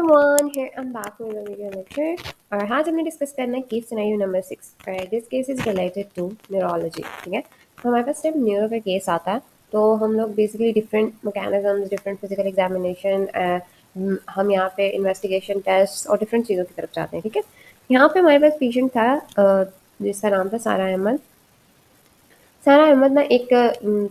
everyone, here I'm back with a video lecture और आज हमने डिस्कस करना है case scenario number 6। This case is related to neurology. ठीक है, तो हमारे पास जब न्यूरो का केस आता है तो हम लोग basically different mechanisms, different physical examination, हम यहाँ पे इन्वेस्टिगेशन टेस्ट और डिफरेंट चीज़ों की तरफ जाते हैं। ठीक है, यहाँ पे हमारे पास पेशेंट था जिसका नाम था सारा अहमद। सारा अहमद ना एक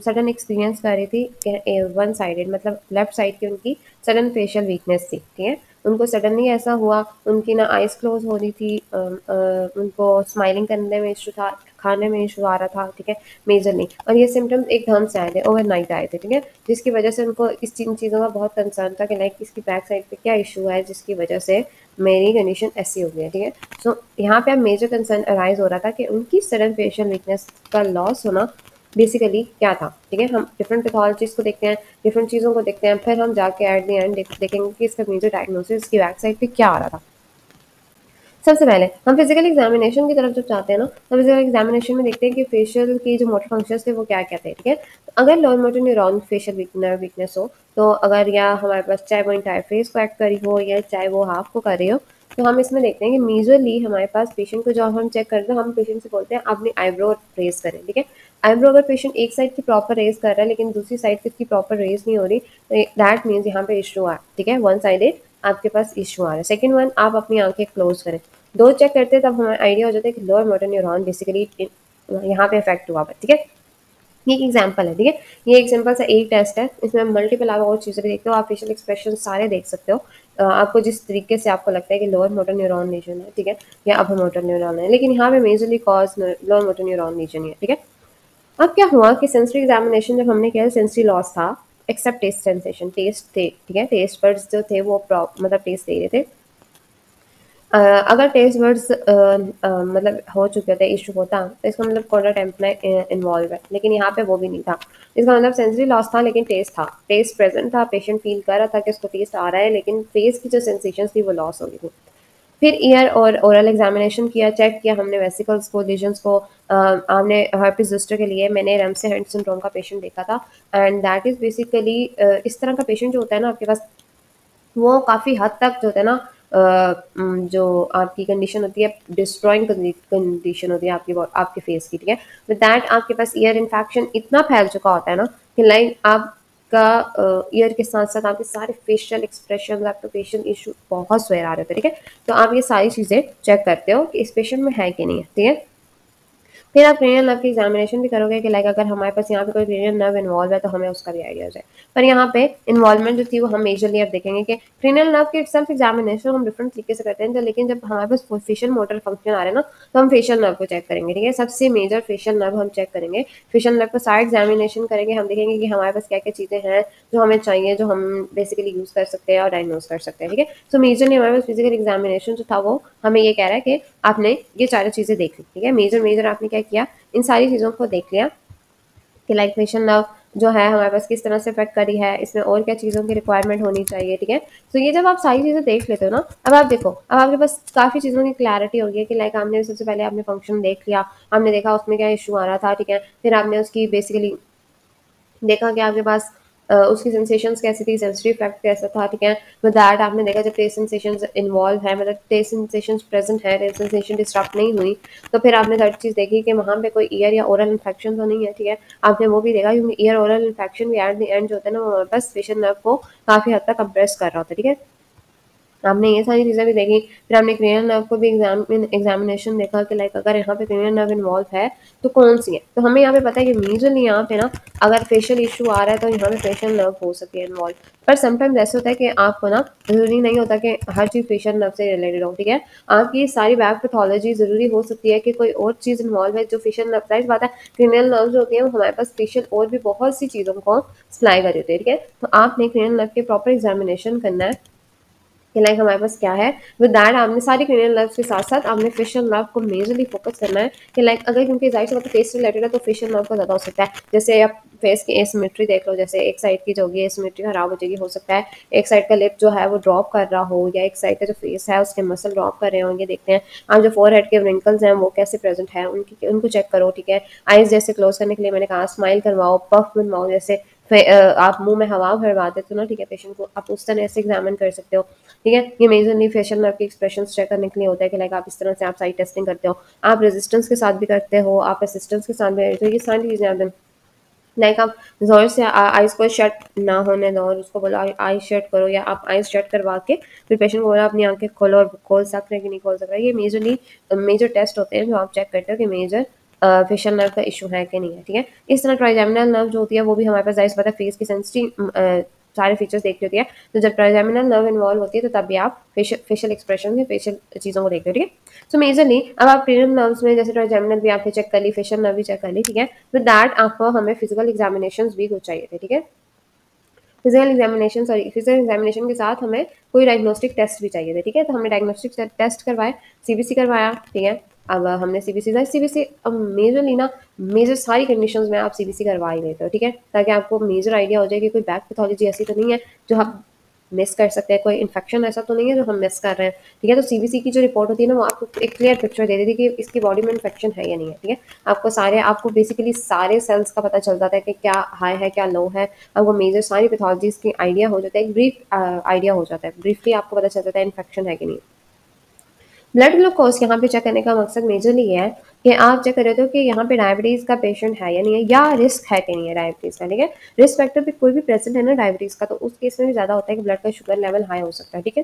सडन एक्सपीरियंस कर रही थी, वन साइडेड मतलब लेफ्ट साइड की उनकी सडन फेशियल वीकनेस थी। ठीक है, उनको सडनली ऐसा हुआ, उनकी ना आइज क्लोज हो रही थी, उनको स्माइलिंग करने में इशू था, खाने में इशू आ रहा था। ठीक है, मेजरली, और ये सिम्टम्स एकदम से आए थे, ओवरनाइट आए थे। ठीक है, जिसकी वजह से उनको इन चीज़ों का बहुत कंसर्न था कि लाइक इसकी बैक साइड पे क्या इशू है जिसकी वजह से मेरी कंडीशन ऐसी हो गई है। ठीक है, सो यहाँ पे अब मेजर कंसर्न अराइज हो रहा था कि उनकी सडन फेशियल वीकनेस का लॉस होना बेसिकली क्या था। ठीक है, हम डिफरेंट पैथोलॉजीज को देखते हैं, डिफरेंट चीज़ों को देखते हैं, फिर हम जाके एट द एंड देखेंगे कि इसका मेजर डायग्नोसिस की बैक साइड पे क्या आ रहा था। सबसे पहले हम फिजिकल एग्जामिनेशन की तरफ जब चाहते हैं ना, तो फिजिकल एग्जामिनेशन में देखते हैं कि फेशियल की जो मोटर फंक्शंस थे वो क्या क्या थे। ठीक है, अगर lower motor neuron facial weakness हो, तो अगर या हमारे पास चाहे वो इंटायर फेस को एक्ट करी हो या चाहे वो हाफ को कर रही हो, तो हम इसमें देखते हैं कि मेजरली हमारे पास पेशेंट को जब हम चेक करते हैं, हम पेशेंट से बोलते हैं अपनी आईब्रो रेज करें। ठीक है, आईब्रो अगर पेशेंट एक साइड की प्रॉपर रेज कर रहा है लेकिन दूसरी साइड की उसकी प्रॉपर रेज नहीं हो रही, तो दैट मीन्स यहाँ पे इशू आ। ठीक है, वन साइडेड आपके पास इशू आ रहा है। सेकेंड वन, आप अपनी आंखें क्लोज करें, दो चेक करते हैं, तब हमें आइडिया हो जाता है कि लोअर मोटर न्यूरॉन बेसिकली यहाँ पे इफेक्ट हुआ है। ठीक है, ये एक एग्जांपल है। ठीक है, ये एक सिंपल सा एक टेस्ट है, इसमें मल्टीपल आप और चीज़ें भी देखते हो, आप फेशियल एक्सप्रेशन सारे देख सकते हो। आपको जिस तरीके से आपको लगता है कि लोअर मोटर न्यूरॉन लीजन है, ठीक है, या अपर मोटर न्यूरॉन है, लेकिन यहाँ पे majorly cause lower motor neuron lesion है। ठीक है, अब क्या हुआ कि सेंसरी एग्जामिनेशन जब हमने किया, सेंसरी लॉस था एक्सेप्ट टेस्ट सेंसेशन, टेस्ट थे। ठीक है, टेस्ट बर्ड्स जो थे वो मतलब टेस्ट दे रहे थे। अगर टेस्ट बर्ड्स मतलब हो चुके थे, इशू होता, तो इसका मतलब कोडा टेम्पना इन्वॉल्व है, लेकिन यहाँ पे वो भी नहीं था। इसका मतलब सेंसरी लॉस था लेकिन टेस्ट था, टेस्ट प्रेजेंट था, पेशेंट फील कर रहा था कि उसको टेस्ट आ रहा है, लेकिन फेस की जो सेंसेशन थी वो लॉस हो गई थी। फिर ईयर और ओरल एग्जामिनेशन किया, चेक किया हमने वेसिकल्स को, लीजन्स को। हमने हर्पिस जोस्टर के लिए मैंने रैम्से हैंड सिंड्रोम का पेशेंट देखा था, एंड दैट इज़ बेसिकली इस तरह का पेशेंट जो होता है ना आपके पास, वो काफ़ी हद तक जो होता है ना, जो आपकी कंडीशन होती है, डिस्ट्रॉइंग कंडीशन होती है आपके फेस की। ठीक है, विद दैट आपके पास ईयर इन्फेक्शन इतना फैल चुका होता है ना कि लाइक आपका ईयर के साथ साथ आपके सारे फेशियल एक्सप्रेशन, आपके फेशियल इशू बहुत स्वेर आ रहे थे। ठीक है, तो आप ये सारी चीज़ें चेक करते हो कि इस पेशेंट में है कि नहीं है। ठीक है, फिर आप क्रेनियल नर्व की एग्जामिनेशन भी करोगे कि लाइक अगर हमारे पास यहाँ पे कोई क्रेनियल नर्व इन्वॉल्व है तो हमें उसका भी आइडिया हो जाए। पर यहाँ पे इन्वॉल्वमेंट जो थी वो हम मेजरली अब देखेंगे कि क्रेनियल नर्व के सेल्फ एग्जामिनेशन हम डिफरेंट तरीके से करते हैं, लेकिन जब हमारे पास फेशियल मोटर फंक्शन आ रहे हैं ना, तो हम फेशियल नर्व को चेक करेंगे। ठीक है, सबसे मेजर फेशियल नर्व हम चेक करेंगे, फेशियल नर्व का सारा एग्जामिनेशन करेंगे, हम देखेंगे कि हमारे पास क्या क्या चीज़ें हैं जो हमें चाहिए, जो हम बेसिकली यूज़ कर सकते हैं और डायग्नोज कर सकते हैं। ठीक है, सो मेजरली हमारे पास फिजिकल एग्जामिनेशन जो था वो हमें ये कह रहा है कि आपने ये सारी चीज़ें देख ली। ठीक है, मेजर आपने क्या किया, इन सारी चीज़ों को देख लिया कि लाइक फेशियल नर्व जो है हमारे पास किस तरह से इफेक्ट करी है, इसमें और क्या चीज़ों की रिक्वायरमेंट होनी चाहिए। ठीक है, तो ये जब आप सारी चीज़ें देख लेते हो ना, अब आप देखो, अब आपके पास काफ़ी चीज़ों की क्लैरिटी होगी है कि लाइक आपने सबसे पहले आपने फंक्शन देख लिया, हमने देखा उसमें क्या इशू आ रहा था। ठीक है, फिर आपने उसकी बेसिकली देखा कि आपके पास उसकी सेंसेशंस कैसी थी, सेंसरी इफेक्ट कैसा था। ठीक है, विद दैट आपने देखा जब टेस्ट सेंसेशंस इन्वॉल्व है, मतलब टेस्ट सेंसेशंस प्रेजेंट है, टेस्ट सेंसेशन डिस्टर्ब नहीं हुई, तो फिर आपने थर्ड चीज़ देखी कि वहाँ पे कोई ईयर या ओरल इन्फेक्शन तो नहीं है। ठीक है, आपने वो भी देखा क्योंकि ईयर ओरल इन्फेक्शन भी एट द एंड जो होता है ना, वो हमारे पास फेशियल नर्व को काफ़ी हद तक कंप्रेस कर रहा होता है। ठीक है, आपने ये सारी चीज़ें भी देखी, फिर आपने क्रेनियल नर्व को भी एग्जामिनेशन देखा कि लाइक अगर यहाँ पे क्रेनियल नर्व इन्वॉल्व है तो कौन सी है। तो हमें यहाँ पे पता है कि मेजरली यहाँ पे ना अगर फेशियल इशू आ रहा है तो यहाँ पे फेशियल नर्व हो सकती है इन्वॉल्व। पर समटाइम्स ऐसा होता है कि आपको ना ज़रूरी नहीं होता कि हर चीज़ फेशियल नर्व से रिलेटेड हो। ठीक है, आपकी सारी बैक पैथोलॉजी ज़रूरी हो सकती है कि कोई और चीज़ इन्वॉल्व है जो फेशियल नर्व, जाहिर बात है क्रेनियल नर्व जो होती है वो हमारे पास फेशियल और भी बहुत सी चीज़ों को सप्लाई कर देती है। ठीक है, तो आपने क्रेनियल नर्व के प्रॉपर एग्जामिनेशन करना है कि लाइक हमारे पास क्या है। विद दैट आपने सारी क्रेनियल नर्व्स के साथ साथ आपने फेशियल नर्व को मेजरली फोकस करना है कि लाइक अगर क्योंकि जाहिर सी बात है फेस रिलेटेड है तो फेशियल नर्व का ज़्यादा हो सकता है। जैसे आप फेस की एसिमेट्री देख लो, जैसे एक साइड की जो होगी एसिमेट्री खराब हो जाएगी, हो सकता है एक साइड का लिप जो है वो ड्रॉप कर रहा हो, या एक साइड का जो फेस है उसके मसल ड्रॉप कर रहे होंगे। देखते हैं आप जो फोरहेड के रिंकल्स हैं वो कैसे प्रेजेंट है, उनको चेक करो। ठीक है, आइज जैसे क्लोज करने के लिए मैंने कहा स्माइल करवाओ, पफ बनवाओ, जैसे आप मुंह में हवा भरवाते हो ना, ठीक है, पेशेंट को आप उस तरह से एग्जामिन कर सकते हो, ठीक है। ये मेजरली फेशियल नर्व के एक्सप्रेशन चेक करने के लिए होता है कि लाइक आप इस तरह से आप साइड टेस्टिंग करते हो, आप रेजिस्टेंस के साथ भी करते हो, आप असिस्टेंस के साथ भी करते हो, ये सारी चीज़ें आप लाइक आप जोर से आइज को शट ना होने दो और उसको बोलो आई शट करो, या आप आइज शट करवा के फिर पेशेंट को बोलो अपनी आंखें खोलो और खोल सक रहे कि नहीं खोल सक रहे। ये मेजरली मेजर टेस्ट होते हैं जो आप चेक करते हो कि मेजर फेशियल नर्व का इशू है कि नहीं है, ठीक है। इस तरह ट्राइजेमिनल नर्व जो होती है वो भी हमारे पास जाहिर बात है फेस की सेंसिटिव सारे फीचर्स देख रही होती है, तो जब ट्राइजेमिनल नर्व इन्वॉल्व होती है तो तब भी आप फेशियल एक्सप्रेशन या फेशियल चीज़ों को देखते हो, ठीक है। सो मेजरली अब आप क्रेनियल नर्व्स में जैसे ट्राइजेमिनल भी आपने चेक कर ली, फेशियल नर्व भी चेक कर ली, ठीक है। विद दैट आपको हमें फिजिकल एग्जामिनेशन भी कुछ चाहिए थे, ठीक है। फिजिकल एग्जामिनेशन के साथ हमें कोई डायग्नोस्टिक टेस्ट भी चाहिए थे, ठीक है। तो हमने डायग्नोस्टिक टेस्ट करवाए, सीबीसी करवाया, ठीक है। अब हमने सीबीसी अब मेजरली ना मेजर सारी कंडीशंस में आप सीबीसी करवा ही लेते हो, ठीक है, ताकि आपको मेजर आइडिया हो जाए कि कोई बैक पैथोलॉजी ऐसी तो नहीं है जो हम मिस कर सकते हैं, कोई इन्फेक्शन ऐसा तो नहीं है जो हम मिस कर रहे हैं, ठीक है। तो सीबीसी की जो रिपोर्ट होती है ना वो आपको एक क्लियर पिक्चर दे देती है कि इसकी बॉडी में इन्फेक्शन है या नहीं है, ठीक है। आपको बेसिकली सारे सेल्स का पता चल जाता है कि क्या हाई है क्या लो है, आपको मेजर सारी पैथोलॉजीज की आइडिया हो जाता है, एक ब्रीफ आइडिया हो जाता है, ब्रीफली आपको पता चल जाता है इन्फेक्शन है कि नहीं। ब्लड ग्लूकोज यहाँ पे चेक करने का मकसद मेजरली ये है कि आप चेक कर रहे हो कि यहाँ पे डायबिटीज़ का पेशेंट है या नहीं है, या रिस्क है कि नहीं है डायबिटीज़ का, ठीक है। रिस्क फैक्टर भी कोई भी प्रेजेंट है ना डायबिटीज़ का, तो उस केस में भी ज़्यादा होता है कि ब्लड का शुगर लेवल हाई हो सकता है, ठीक है।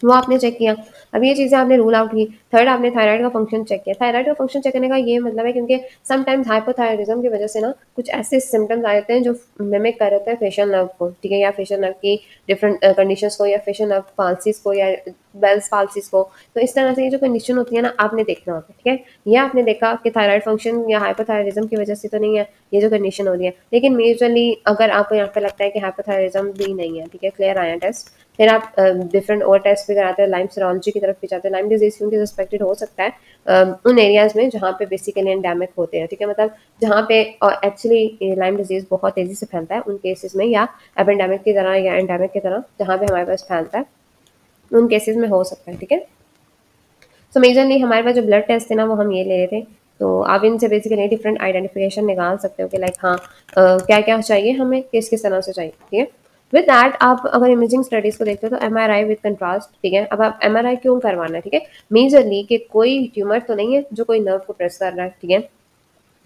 वो आपने चेक किया। अब ये चीज़ें आपने रूल आउट की। थर्ड आपने थायराइड का फंक्शन चेक किया। थायराइड का फंक्शन चेक करने का ये मतलब है क्योंकि समटाइम्स हाइपोथायराइडिज्म की वजह से ना कुछ ऐसे सिम्पटम्स आ जाते हैं जो मिमिक कर रहे हैं फेशियल नर्व को, ठीक है, या फेशियल नर्व की डिफरेंट कंडीशंस को, या फेशियल नर्व पाल्सीज को, या बेल्स पाल्सीज को। तो इस तरह से ये जो कंडीशन होती है ना आपने देखना होता है, ठीक है। ये आपने देखा कि थायराइड फंक्शन या हाइपोथायराइडिज्म की वजह से तो नहीं है ये जो कंडीशन हो रही है, लेकिन मेजरली अगर आपको यहाँ पे लगता है कि हाइपोथायराइडिज्म भी नहीं है, ठीक है, क्लियर आया टेस्ट, फिर आप डिफरेंट और टेस्ट भी कराते हैं, लाइम सीरोलॉजी की तरफ भी जाते हैं। लाइम डिजीज क्योंकि सस्पेक्टेड हो सकता है उन एरियाज में जहाँ पे बेसिकली एंडेमिक होते हैं, ठीक है, मतलब जहाँ पे एक्चुअली लाइम डिजीज बहुत तेजी से फैलता है उन केसेस में, या एपेंडेमिक की तरह या एंडेमिक की तरह जहाँ पे हमारे पास फैलता है उन केसेस में हो सकता है, ठीक है। सो मेजरली हमारे पास जो ब्लड टेस्ट थे ना वो हम ये ले रहे थे, तो आप इनसे बेसिकली डिफरेंट आइडेंटिफिकेशन निकाल सकते हो कि लाइक हाँ क्या क्या चाहिए हमें, किस किस तरह से चाहिए, ठीक है। विद दैट आप अगर इमेजिंग स्टडीज को देखते हो तो एमआरआई विद कंट्रास्ट, ठीक है। अब आप एमआरआई क्यों करवाना है, ठीक है, मेजरली कि कोई ट्यूमर तो नहीं है जो कोई नर्व को प्रेस कर रहा है, ठीक है,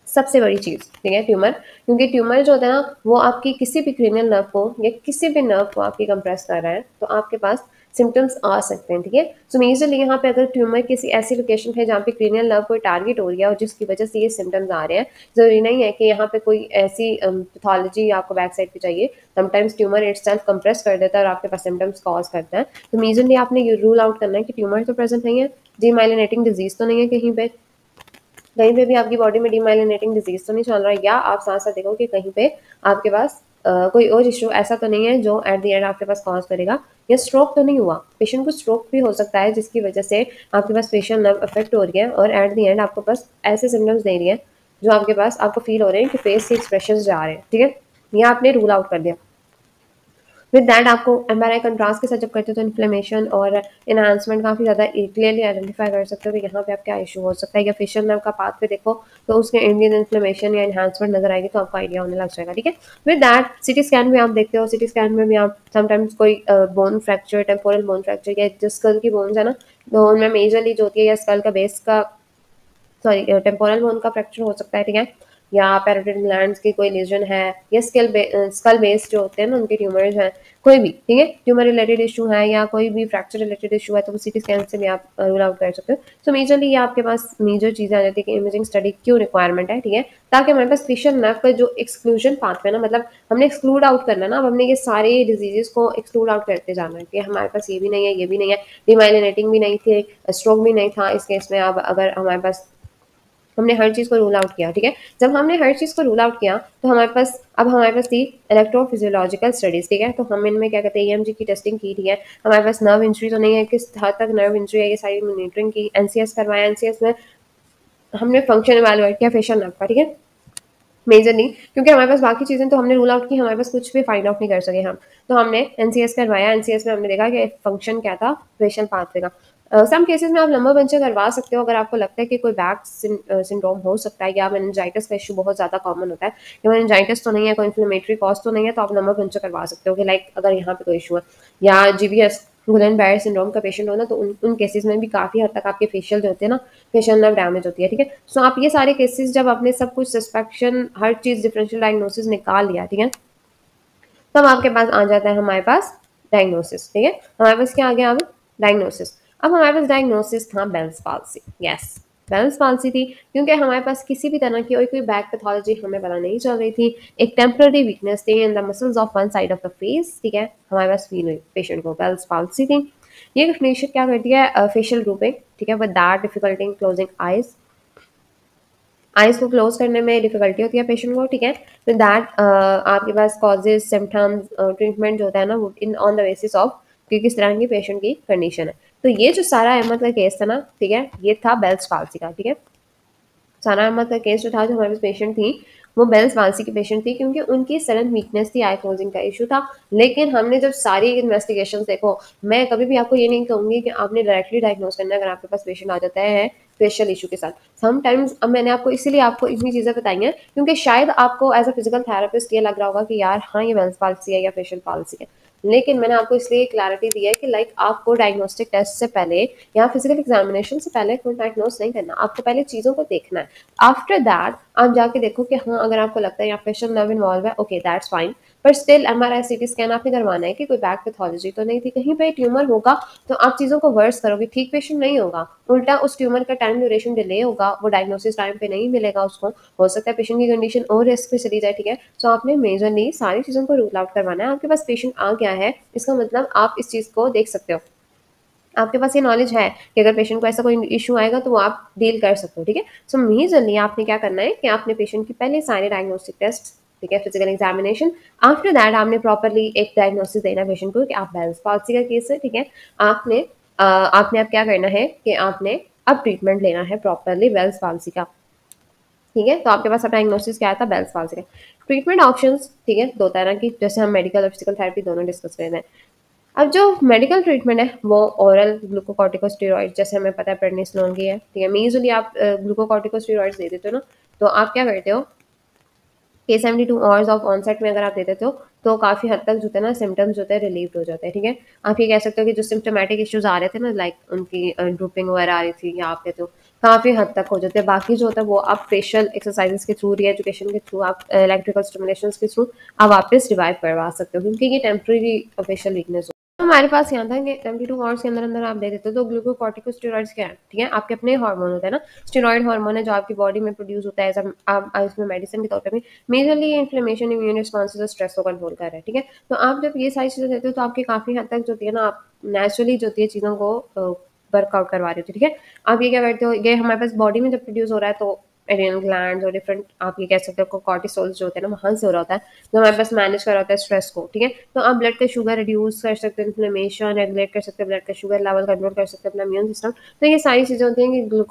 सबसे बड़ी चीज़, ठीक है, ट्यूमर, क्योंकि ट्यूमर जो होता है ना वो आपकी किसी भी क्रेनियल नर्व को या किसी भी नर्व को आपकी कंप्रेस कर रहा है, तो आपके पास सिम्टम्स आ सकते हैं, ठीक है। सो मेजरली यहाँ पे अगर ट्यूमर किसी ऐसी लोकेशन है जहाँ पे क्रेनियल नर्व कोई टारगेट हो रही है और जिसकी वजह से ये सिम्टम्स आ रहे हैं, जरूरी नहीं है कि यहाँ पे कोई ऐसी पैथोलॉजी आपको बैक साइड पे चाहिए। समटाइम्स ट्यूमर इटसेल्फ कंप्रेस कर देता है और आपके पास सिम्टम्स कॉज करता है, तो मेजरली आपने ये रूल आउट करना है कि ट्यूमर तो प्रेजेंट नहीं है, डीमाइलिनेटिंग डिजीज तो नहीं है, कहीं पे भी आपकी बॉडी में डीमाइलिनेटिंग डिजीज तो नहीं चल रहा है, या आप साथ साथ देखो कि कहीं पे आपके पास कोई और इशू ऐसा तो नहीं है जो एट द एंड आपके पास कॉज करेगा, या स्ट्रोक तो नहीं हुआ। पेशेंट को स्ट्रोक भी हो सकता है जिसकी वजह से आपके पास फेशियल नर्व अफेक्ट हो रही है और एट द एंड आपको पास ऐसे सिम्टम्स दे रही है जो आपके पास आपको फील हो रहे हैं कि फेस से एक्सप्रेशन जा रहे हैं, ठीक है। ये आपने रूल आउट कर दिया। विद दैट आपको एमआरआई कंट्रास्ट के साथ जब करते हो तो इन्फ्लेमेशन और इन्हांसमेंट काफ़ी ज़्यादा क्लियरली आइडेंटिफाई कर सकते हो कि यहाँ पे आप क्या इशू हो सकता है, या फेशियल नर्व का पाथ पे देखो तो उसके इंडियन इन्फ्लेमेशन या इन्हांसमेंट नजर आएगी तो आपको आइडिया होने लग जाएगा, ठीक है। विद दैट सिटी स्कैन भी आप देखते हो, सिटी स्कैन में भी आप समटाइम्स कोई bone fracture, temporal bone fracture, या जो स्कल की बोन्स है ना तो उनमें मेजरली जो होती है या स्कल का बेस का सॉरी टेम्पोरल बोन का फ्रैक्चर हो सकता है, ठीक है, या पैरोटिड ग्लैंड्स की कोई लीजन है, या स्कल बेस्ड जो होते हैं ना उनके ट्यूमर्स हैं, कोई भी, ठीक है, ट्यूमर रिलेटेड इशू है या कोई भी फ्रैक्चर रिलेटेड इशू है तो वो सीटी स्कैन से भी आप रूल आउट कर सकते हो। सो मेजरली ये आपके पास मेजर चीज़ें आ जाती है कि इमेजिंग स्टडी क्यों रिक्वायरमेंट है, ठीक है, ताकि हमारे पास फेशियल नर्व का जो एक्सक्लूजन पाथ है ना, मतलब हमने एक्सक्लूड आउट करना ना, अब हमने ये सारे डिजीजेस को एक्सक्लूड आउट करते जाना है कि हमारे पास ये भी नहीं है, ये भी नहीं है, डिमाइलिनेटिंग भी नहीं थी, स्ट्रोक भी नहीं था इस केस में। अब अगर हमारे पास हमने हर चीज़ को रूल आउट किया, ठीक है, जब हमने हर चीज़ को रूल आउट किया तो हमारे पास थी इलेक्ट्रोफिजियोलॉजिकल स्टडीज, ठीक है, तो हम इनमें क्या कहते हैं ईएमजी की टेस्टिंग की, ठीक है, हमारे पास नर्व इंजरी तो नहीं है, किस हद तक नर्व इंजरी है ये सारी मॉनिटरिंग की, एनसीएस करवाया, एनसीएस में हमने फंक्शन इवैल्यूएट किया फेशियल नर्व का, ठीक है, मेजरली क्योंकि हमारे पास बाकी चीज़ें तो हमने रूल आउट की, हमारे पास कुछ भी फाइंड आउट नहीं कर सके हम, तो हमने एनसीएस करवाया, एनसीएस में हमने देखा कि फंक्शन क्या था फेशियल पाथवे का। सम केसेस में आप लंबा पंचर करवा सकते हो अगर आपको लगता है कि कोई बैक सिंड्रोम हो सकता है या मेनिंजाइटिस का इशू बहुत ज़्यादा कॉमन होता है कि मेनिंजाइटिस तो नहीं है, कोई इन्फ्लेमेटरी कॉज तो नहीं है, तो आप लंबा पंचर करवा सकते हो कि लाइक अगर यहाँ पे कोई इशू है या GBS गुलेन बैर सिंड्रोम का पेशेंट हो ना, तो उन केसेस में भी काफ़ी हद तक आपके फेशियल जो होते हैं ना, फेशियल नर्व डैमेज होती है, ठीक है। सो आप ये सारे केसेस जब आपने सब कुछ सस्पेक्शन हर चीज़ डिफरेंशियल डायग्नोसिस निकाल लिया, ठीक है, तब आपके पास आ जाता है हमारे पास डायग्नोसिस, ठीक है। हमारे पास क्या आ गया अब? डायग्नोसिस। अब हमारे पास डायग्नोसिस था Bell's palsy. Yes, Bell's palsy थी क्योंकि हमारे पास किसी भी तरह की कोई बैक पैथोलॉजी हमें पता नहीं चल रही थी। एक टेम्पररी वीकनेस थी in the muscles of one side of the face, ठीक है, हमारे पास फील हुई पेशेंट को बेल्स पाल्सी थी। ये कंडीशन क्या करती है? फेशियल ग्रुपिंग, ठीक है, with that difficulty in closing eyes, eyes को क्लोज करने में डिफिकल्टी होती है पेशेंट को, ठीक है। विद दैट आपके पास कॉजेज सिम्टम्स ट्रीटमेंट जो होता है ना, वो in on the basis of कि किस तरह की पेशेंट की कंडीशन है। तो ये जो सारा अहमद का केस था ना, ठीक है, ये था बेल्स पाल्सी का, ठीक है। सारा अहमद का केस जो था, जो हमारे पास पेशेंट थी, वो बेल्स पाल्सी की पेशेंट थी क्योंकि उनकी सडन वीकनेस थी, आई क्लोजिंग का इशू था। लेकिन हमने जब सारी इन्वेस्टिगेशन देखो, मैं कभी भी आपको ये नहीं कहूंगी कि आपने डायरेक्टली डायग्नोज करना है अगर आपके पास पेशेंट आ जाता है फेशियल इशू के साथ। समटाइम्स अब मैंने आपको इसीलिए आपको इतनी चीज़ें बताई हैं क्योंकि शायद आपको एज अ फिजिकल थेरेपिस्ट ये लग रहा होगा कि यार हाँ, ये बेल्स पाल्सी है या फेशियल पाल्सी है। लेकिन मैंने आपको इसलिए क्लैरिटी दी है कि लाइक आपको डायग्नोस्टिक टेस्ट से पहले या फिजिकल एग्जामिनेशन से पहले कोई डायग्नोस नहीं करना, आपको पहले चीज़ों को देखना है। आफ्टर दैट आप जाके देखो कि हाँ, अगर आपको लगता है या फेशियल नर्व इन्वॉल्व है, ओके दैट्स फाइन, पर स्टिल MRI CT स्कैन आपने करवाना है कि कोई बैक पैथोलॉजी तो नहीं थी, कहीं पे ट्यूमर होगा तो आप चीज़ों को वर्स करोगे, ठीक पेशेंट नहीं होगा, उल्टा उस ट्यूमर का टाइम ड्यूरेशन डिले होगा, वो डायग्नोसिस टाइम पे नहीं मिलेगा उसको, हो सकता है पेशेंट की कंडीशन और रिस्क पे चली जाए, ठीक है। सो आपने मेजरली सारी चीज़ों को रूल आउट करवाना है। आपके पास पेशेंट आ गया है, इसका मतलब आप इस चीज़ को देख सकते हो, आपके पास ये नॉलेज है कि अगर पेशेंट को ऐसा कोई इशू आएगा तो वो आप डील कर सकते हो, ठीक है। सो मेजरली आपने क्या करना है कि आपने पेशेंट की पहले सारे डायग्नोस्टिक टेस्ट, ठीक है, फिजिकल एग्जामिनेशन, आफ्टर दैट आपने प्रॉपरली एक डायग्नोसिस देना है पेशेंट को कि आप बेल्स पाल्सी का केस है, ठीक है। आपने अब क्या करना है कि आपने अब ट्रीटमेंट लेना है प्रॉपरली बेल्स पाल्सी का, ठीक है। तो आपके पास अब डायग्नोसिस क्या था? बेल्स पाल्सी का। ट्रीटमेंट ऑप्शंस, ठीक है, दो तरह की, जैसे हम मेडिकल और फिजिकल थेरेपी दोनों डिस्कस कर रहे हैं। अब जो मेडिकल ट्रीटमेंट है वो ओरल ग्लूकोकॉर्टिकोस्टेरॉइड, जैसे हमें पता है प्रेडनिसोलोन की है, ठीक है। मीजली आप ग्लूकोकॉर्टिकोस्टेरॉइड्स दे देते हो ना, तो आप क्या करते हो कि 72 आवर्स ऑफ ऑनसेट में अगर आप दे देते हो तो काफ़ी हद तक जो है ना सिम्टम्स जो होते हैं रिलीव हो जाते हैं, ठीक है। आप ये कह सकते हो कि जो सिम्टोमेटिक इश्यूज आ रहे थे ना, लाइक उनकी ड्रूपिंग वगैरह आ रही थी, या आप कहते हो काफ़ी हद तक हो जाते हैं। बाकी जो होता है वो आप फेशियल एक्सरसाइजेस के थ्रू, री एजुकेशन के थ्रू, आप इलेक्ट्रिकल स्टिमुलेशन के थ्रू आप वापस रिवाइव करवा सकते हो क्योंकि ये टेम्प्रेरी फेशियल वीकनेस हमारे पास यहाँ था कि 72 आवर्स के अंदर अंदर आप दे देते हो। तो ग्लूकोकॉर्टिकोस्टेरॉइड्स क्या है, ठीक है, आपके अपने हार्मोन होते हैं ना, स्टेरॉइड हार्मोन है जो आपकी बॉडी में प्रोड्यूस होता है आप इसमें मेडिसिन के तौर पे भी। मेजरली इन्फ्लेमेशन, इम्यून रिस्पॉन्सेज और स्ट्रेस को कंट्रोल कर रहा है, ठीक है। तो आप जब ये सारी चीज़ें देते हो तो आपकी काफ़ी हद तक जो होती है ना, आप नेचुरली जो होती है चीज़ों को वर्कआउट करवा रहे हो, ठीक है। आप ये क्या करते हो, ये हमारे पास बॉडी में जब प्रोड्यूस हो रहा है तो एड्रिनल ग्लैंड्स और डिफरेंट आप ये कह सकते हो कॉर्टिसोल्स जो होते हैं ना, वहाँ से हो रहा होता है, जो हमारे पास मैनेज कर रहा होता है स्ट्रेस को, ठीक है। तो आप ब्लड का शुगर रिड्यूस कर सकते हो, इन्फ्लेमेशन रेगुलेट कर सकते हो, ब्लड का शुगर लेवल कंट्रोल कर सकते हो, अपना इम्यून सिस्टम। तो ये सारी चीज़ें होती हैं कि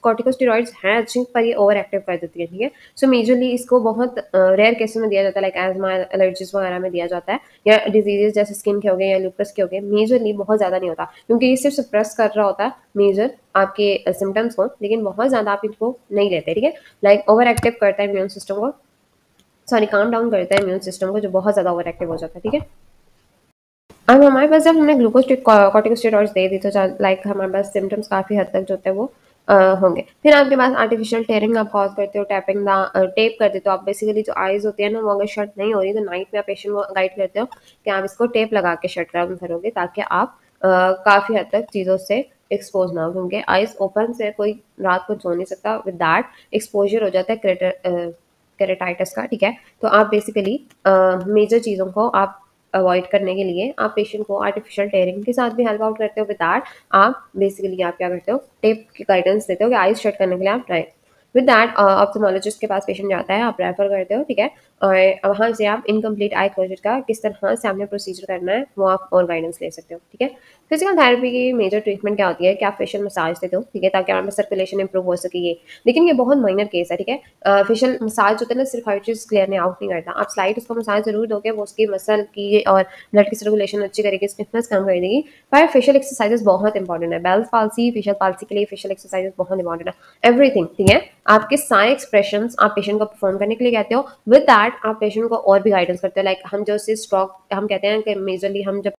कॉर्टिकोस्टेरॉइड्स हैं अच्छी, पर ये ओवर एक्टिव कर देती है, ठीक है। सो मेजरली इसको बहुत रेयर केसेस में दिया जाता है, लाइक एजमा, एलर्जीज वगैरह में दिया जाता है, या डिजीजेज जैसे स्किन के हो गए या लूपस के हो गए। मेजरली बहुत ज़्यादा नहीं होता क्योंकि ये सिर्फ सप्रेस कर रहा होता है मेजर आपके सिम्टम्स को, लेकिन बहुत ज़्यादा आप इनको नहीं लेते, ठीक है। लाइक ओवर एक्टिव करता है इम्यून सिस्टम को, सॉरी काम डाउन करता है इम्यून सिस्टम को जो बहुत ज़्यादा ओवर एक्टिव हो जाता है, ठीक है। अब हमारे पास जब हमने कॉर्टिकोस्टेरॉइड्स दे दी तो लाइक हमारे पास सिम्टम्स काफ़ी हद तक जो होते हैं वो होंगे। फिर आपके पास आर्टिफिशियल टेयरिंग आप कॉज करते हो, टैपिंग टेप कर देते हो आप। बेसिकली जो आइज होती है ना, वो अगर शट नहीं हो रही तो नाइट में आप पेशेंट को गाइड करते हो कि आप इसको टेप लगा के शट डाउन करोगे ताकि आप काफ़ी हद तक चीज़ों से एक्सपोज ना हो, क्योंकि आइज ओपन से कोई रात को सो नहीं सकता, विद दैट एक्सपोजर हो जाता है केरेटाइटिस का, ठीक है। तो आप बेसिकली मेजर चीज़ों को आप अवॉइड करने के लिए आप पेशेंट को आर्टिफिशियल टेयरिंग के साथ भी हेल्प आउट करते हो। विद दैट आप बेसिकली आप क्या करते हो, टेप की गाइडेंस देते हो कि आइज शट करने के लिए आप ट्राई। विद दैट ऑप्थेमोलॉजिस्ट के पास पेशेंट जाता है, आप रेफर करते हो, ठीक है। और वहाँ से आप इनकम्प्लीट आई क्लोजर का किस तरह से आपने प्रोसीजर करना है वो आप और गाइडेंस ले सकते हो, ठीक है। फिजिकल थेरेपी की मेजर ट्रीटमेंट क्या होती है कि आप फेशियल मसाज देते हो, ठीक है, ताकि आप में सर्कुलेशन इंप्रूव हो सके ये। लेकिन ये बहुत माइनर केस है, ठीक है। फेशियल मसाज होता है ना, सिर्फ हर चीज़ क्लियर नहीं आउट नहीं करता। आप स्लाइट उसको मसाज जरूर दोगे, वो उसकी मसल की और ब्लड की सर्कुलेशन अच्छी करेगी, स्टिफनेस कम कर देगी। पर फेशियल एक्सरसाइजेस बहुत इंपॉर्टेंट है। बेल्स पाल्सी, फेशियल पाल्सी के लिए फेशियल एक्सरसाइजेस बहुत इंपॉर्टेंट है। एवरीथिंग, ठीक है। आपके सारे एक्सप्रेशंस आप पेशेंट को परफॉर्म करने के लिए कहते हो, विद दैट आप पेशेंट को और भी गाइडेंस करते हो। लाइक हम जो स्ट्रोक हम कहते हैं कि मेजरली हम जब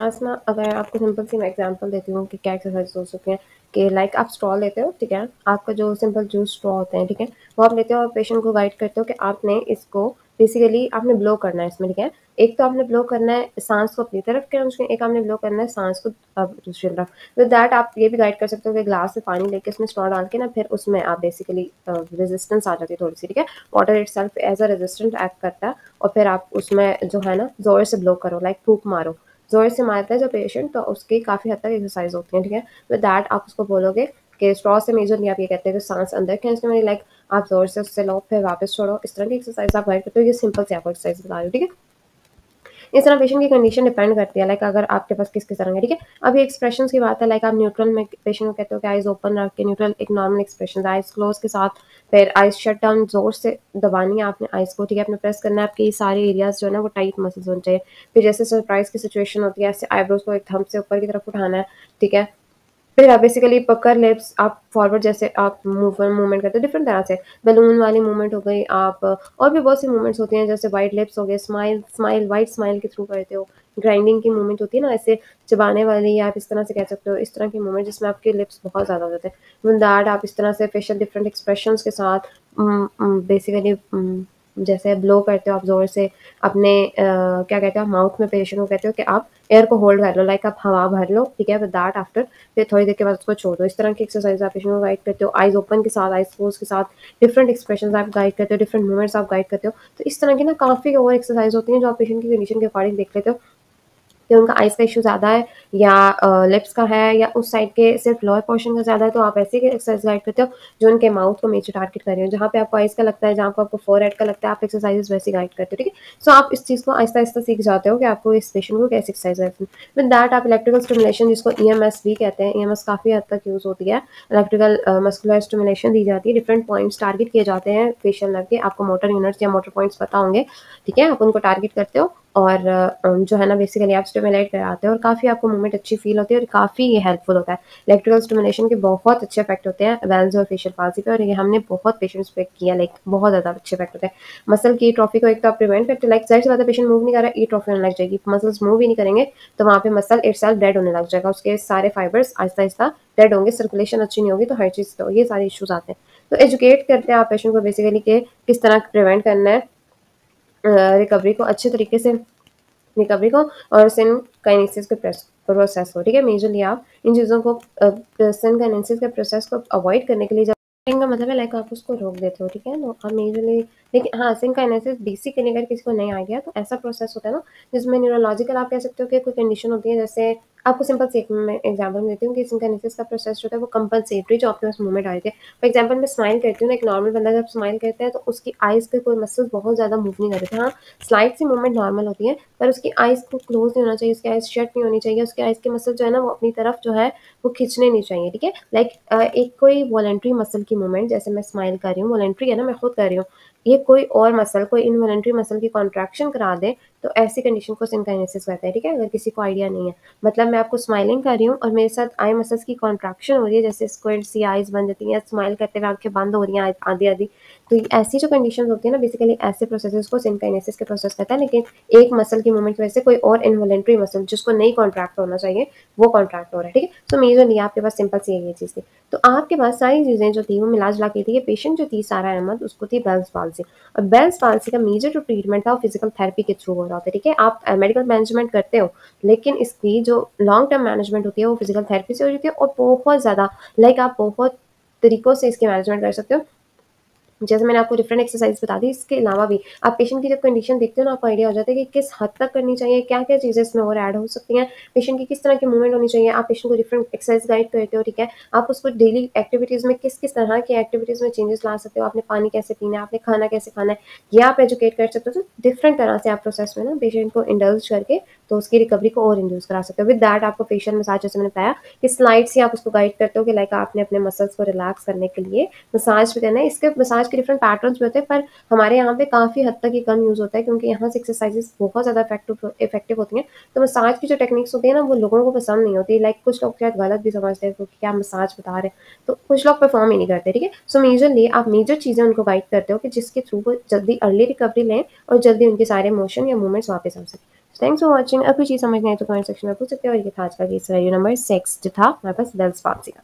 आसमा, अगर आपको सिंपल सी मैं एग्जांपल देती हूँ कि क्या एक्सरसाइज हो सकते हैं कि लाइक आप स्ट्रॉ लेते हो, ठीक है, आपका जो सिंपल जूस स्ट्रॉ होते हैं, ठीक है, वो आप लेते हो और पेशेंट को गाइड करते हो कि आपने इसको बेसिकली आपने ब्लो करना है इसमें, ठीक है। एक तो आपने ब्लो करना है सांस को अपनी तरफ के उसमें, एक आपने ब्लो करना है सांस को अब दूसरी तरफ। विद दैट आप ये भी गाइड कर सकते हो कि ग्लास में पानी लेके उसमें स्ट्रॉ डाल के ना फिर उसमें आप बेसिकली रेजिस्टेंस आ जाती है थोड़ी सी, ठीक है। Water itself as a resistant act करता है और फिर आप उसमें जो है ना जोर से ब्लो करो, लाइक फूक मारो, जोर से मारता है जब पेशेंट, तो उसकी काफ़ी हद तक एक्सरसाइज होती है, ठीक है। विद दैट आप उसको बोलोगे कि स्ट्रॉ से मेजरली आप ये कहते हैं कि सांस अंदर खींचने वाली, लाइक आप जोर से उससे लो फिर वापस छोड़ो, इस तरह की एक्सरसाइज आप गाइड करते हो। ये सिंपल से आपको एक्सरसाइज बता रही हूँ, ठीक है। इस तरह पेशेंट की कंडीशन डिपेंड करती है, लाइक अगर आपके पास किस तरह है, ठीक है। अभी एक्सप्रेशन की बात है, लाइक आप न्यूट्रल में पेशेंट को कहते हो कि आइज ओपन रख के न्यूट्रल एक नॉर्मल एक्सप्रेशन, आइज क्लोज के साथ, फिर आइज शट डाउन, जोर से दबानी है आपने आइज को, ठीक है, आपने प्रेस करना है, आपके सारे एरियाज जो है ना वो टाइट मसल्स होने चाहिए। फिर जैसे सरप्राइज की सिचुएशन होती है ऐसे आईब्रोज को एक थंब से ऊपर की तरफ उठाना है, ठीक है। फिर आप बेसिकली पकड़ लिप्स आप फॉरवर्ड जैसे आप मूवमेंट करते हो डिफरेंट तरह से, बैलून वाली मूवमेंट हो गई आप, और भी बहुत सी मूवमेंट्स होती हैं जैसे वाइट लिप्स हो गए, स्माइल स्माइल वाइट स्माइल के थ्रू करते हो, ग्राइंडिंग की मूवमेंट होती है ना ऐसे चबाने वाली, या आप इस तरह से कह सकते हो, इस तरह की मूवमेंट जिसमें आपके लिप्स बहुत ज़्यादा हो जाते हैं। विद दैट आप इस तरह से फेशियल डिफरेंट एक्सप्रेशंस के साथ बेसिकली जैसे ब्लो करते हो आप जोर से अपने क्या कहते हो माउथ में, पेशेंट को कहते हो कि आप एयर को होल्ड कर लो, लाइक आप हवा भर लो, ठीक है। विद दैट आफ्टर फिर थोड़ी देर के बाद उसको छोड़ दो। इस तरह की एक्सरसाइज आप पेशेंट को गाइड करते हो, आइज ओपन के साथ, आइज क्लोज के साथ, डिफरेंट एक्सप्रेशन आप गाइड करते हो, डिफरेंट मूवमेंट्स आप गाइड करते हो। तो इस तरह की ना काफ़ी और एक्सरसाइज होती हैं जो आप पेशेंट की कंडीशन के अकॉर्डिंग देख लेते हो कि उनका आइज़ का इशू ज़्यादा है या लिप्स का है या उस साइड के सिर्फ लोअर पोर्शन का ज़्यादा है, तो आप ऐसे एक्सरसाइज गाइड करते हो जो उनके माउथ को मेजर टारगेट कर रहे हो। जहाँ पे आपको आइज़ का लगता है, जहाँ पे आपको फोरहेड का लगता है, आप एक्सरसाइजेस वैसे गाइड करते हो, ठीक है। सो आप इस चीज़ को आहिस्ता आहिस्ता सीख जाते हो कि आपको इस पेशेंट को कैसे एक्सरसाइज करनी है। विद दैट आप इलेक्ट्रिकल स्टिमुलेशन, जिसको ईएमएस भी कहते हैं, ईएमएस काफ़ी हद तक यूज़ होती है, इलेक्ट्रिकल मस्कुलर स्टिमुलेशन दी जाती है, डिफरेंट पॉइंट्स टारगेट किए जाते हैं फेशियल नर्व के, आपको मोटर यूनिट्स या मोटर पॉइंट्स पता होंगे, ठीक है। आप उनको टारगेट करते हो और जो है ना बेसिकली आप स्टिमुलेट कराते हो और काफ़ी आपको मूवमेंट अच्छी फील होती है और काफ़ी ये हेल्पफुल होता है। इलेक्ट्रिकल स्टिमुलेशन के बहुत अच्छे इफेक्ट होते हैं वेल्स और फेशियल पाल्सी पे, और ये हमने बहुत पेशेंट्स पे किया, लाइक बहुत ज़्यादा अच्छे इफेक्ट होते हैं। मसल की ट्रॉफी को एक तो आप प्रिवेंट करते हो, लाइक जाहिर सी बात है पेशेंट मूव नहीं कर रहा है, ई ट्रॉफी होने लग जाएगी, मसल्स मूव ही नहीं करेंगे तो वहाँ पे मसल इटसेल्फ डेड होने लग जाएगा, उसके सारे फाइबर्स आहिस्ता आहिस्ता डेड होंगे, सर्कुलेशन अच्छी नहीं होगी, तो हर चीज़ तो ये सारे इशूज़ आते हैं। तो एजुकेट करते हैं आप पेशेंट को बेसिकली कि किस तरह प्रिवेंट करना है रिकवरी को अच्छे तरीके से, रिकवरी को, और सिन काइनेसिस के प्रोसेस को, ठीक है। मेजरली आप इन चीज़ों को सिन काइनेसिस के प्रोसेस को अवॉइड करने के लिए, सिन का मतलब है लाइक आप उसको रोक देते हो, ठीक है। तो आप मेजरली, लेकिन हाँ सिन काइनेसिस बेसिकली अगर किसी को नहीं आ गया तो ऐसा प्रोसेस होता है ना जिसमें न्यूरोलॉजिकल आप कह सकते हो कि कोई कंडीशन होती है, जैसे आपको सिंपल से एक मैं एग्जाम्पल देती हूँ कि सिन काइनेसिस का प्रोसेस जो है वो कंपलसेटरी, जो आपके पास मूवमेंट आ रही है। फॉर एग्जाम्पल मैं स्माइल करती हूँ ना, एक नॉर्मल बंदा जब स्माइल करता है तो उसकी आइज़ के कोई मसल्स बहुत ज़्यादा मूव नहीं कर रहे थे, हाँ स्लाइट सी मूवमेंट नॉर्मल होती है, पर उसकी आइज़ को क्लोज नहीं होना चाहिए, उसकी आइज़ शट नहीं होनी चाहिए, उसके आइज़ के मसल जो है ना वो अपनी तरफ जो है वो खींचने नहीं चाहिए, ठीक है। लाइक एक कोई वॉलंटरी मसल की मूवमेंट, जैसे मैं स्माइल कर रही हूँ, वॉलंटरी है ना, मैं खुद कर रही हूँ, ये कोई और मसल कोई इनवॉलंटरी मसल की कॉन्ट्रैक्शन करा दे तो ऐसी कंडीशन को सिनकाइनेसिस कहते हैं, ठीक है। अगर किसी को आइडिया नहीं है, मतलब मैं आपको स्माइलिंग कर रही हूँ और मेरे साथ आई मसल्स की कॉन्ट्रैक्शन हो रही है, जैसे स्क्विड सी आइज बन जाती हैं, स्माइल करते हुए आंखें बंद हो रही हैं आधी आधी, तो ऐसी जो कंडीशन होती है ना बेसिकली ऐसे प्रोसेस को सिनकाइनेसिस के प्रोसेस कहता है। लेकिन एक मसल की मूवमेंट की वजह से कोई और इनवॉलंटरी मसल जिसको नहीं कॉन्ट्रैक्ट होना चाहिए वो कॉन्ट्रैक्ट हो रहा है, ठीक है। सो मेजरली आपके पास सिंपल सी ये चीज़ थी, तो आपके पास सारी चीज़ें जो थी वो मिला जुला के थी। ये पेशेंट जो थी सारा अहमद, उसको थी बेल्स पाल्सी, और बेल्स पाल्सी का मेजर जो ट्रीटमेंट था वो फिजिकल थेरेपी के थ्रू हो रहा था, ठीक है। आप मेडिकल मैनेजमेंट करते हो लेकिन इसकी जो लॉन्ग टर्म मैनेजमेंट होती है वो फिजिकल थेरेपी से हो जाती है, और बहुत ज़्यादा लाइक आप बहुत तरीक़ों से इसकी मैनेजमेंट कर सकते हो। जैसे मैंने आपको डिफरेंट एक्सरसाइज बता दी, इसके अलावा भी आप पेशेंट की जब कंडीशन देखते हो ना, आपको आइडिया हो जाता है कि किस हद तक करनी चाहिए, क्या-क्या चीज़ें इसमें और ऐड हो सकती हैं, पेशेंट की किस तरह की मूवमेंट होनी चाहिए। आप पेशेंट को डिफरेंट एक्सरसाइज गाइड करते हो, ठीक है। आप उसको डेली एक्टिविटीज़ में किस-किस तरह की एक्टिविटीज़ में चेंजेस ला सकते हो, आपने पानी कैसे पीना है, आपने खाना कैसे खाना है, ये आप एजुकेट कर सकते हो। तो डिफरेंट तरह से आप प्रोसेस में ना पेशेंट को इंडल्ज करके तो उसकी रिकवरी को और इंड्यूस करा सकते हो। विद दैट आपको फेशियल मसाज, जैसे मैंने बताया कि स्लाइड से आप उसको गाइड करते हो कि लाइक आपने अपने मसल्स को रिलैक्स करने के लिए मसाज भी करना है। इसके मसाज के डिफरेंट पैटर्न्स भी होते हैं, पर हमारे यहाँ पे काफ़ी हद तक ये कम यूज़ होता है क्योंकि यहाँ से एक्सरसाइजेस बहुत ज़्यादा इफेक्टिव होती हैं। तो मसाज की जो टेक्निक्स होती है ना, वो लोगों को पसंद नहीं होती। लाइक कुछ लोग शायद गलत भी समझते हैं क्योंकि क्या मसाज बता रहे हैं, तो कुछ लोग परफॉर्म ही नहीं करते, ठीक है। सो मेजरली आप मेजर चीज़ें उनको गाइड करते हो कि जिसके थ्रू वो जल्दी अर्ली रिकवरी लें और जल्दी उनके सारे मोशन या मूवमेंट्स वापस आ सकें। Thanks for watching. अब कोई चीज़ समझ नहीं आए तो कमेंट सेक्शन में पूछ सकते हो। और ये था आज का केस स्टडी नंबर 6 जो था हमारे पास बेल्स पाल्सी का।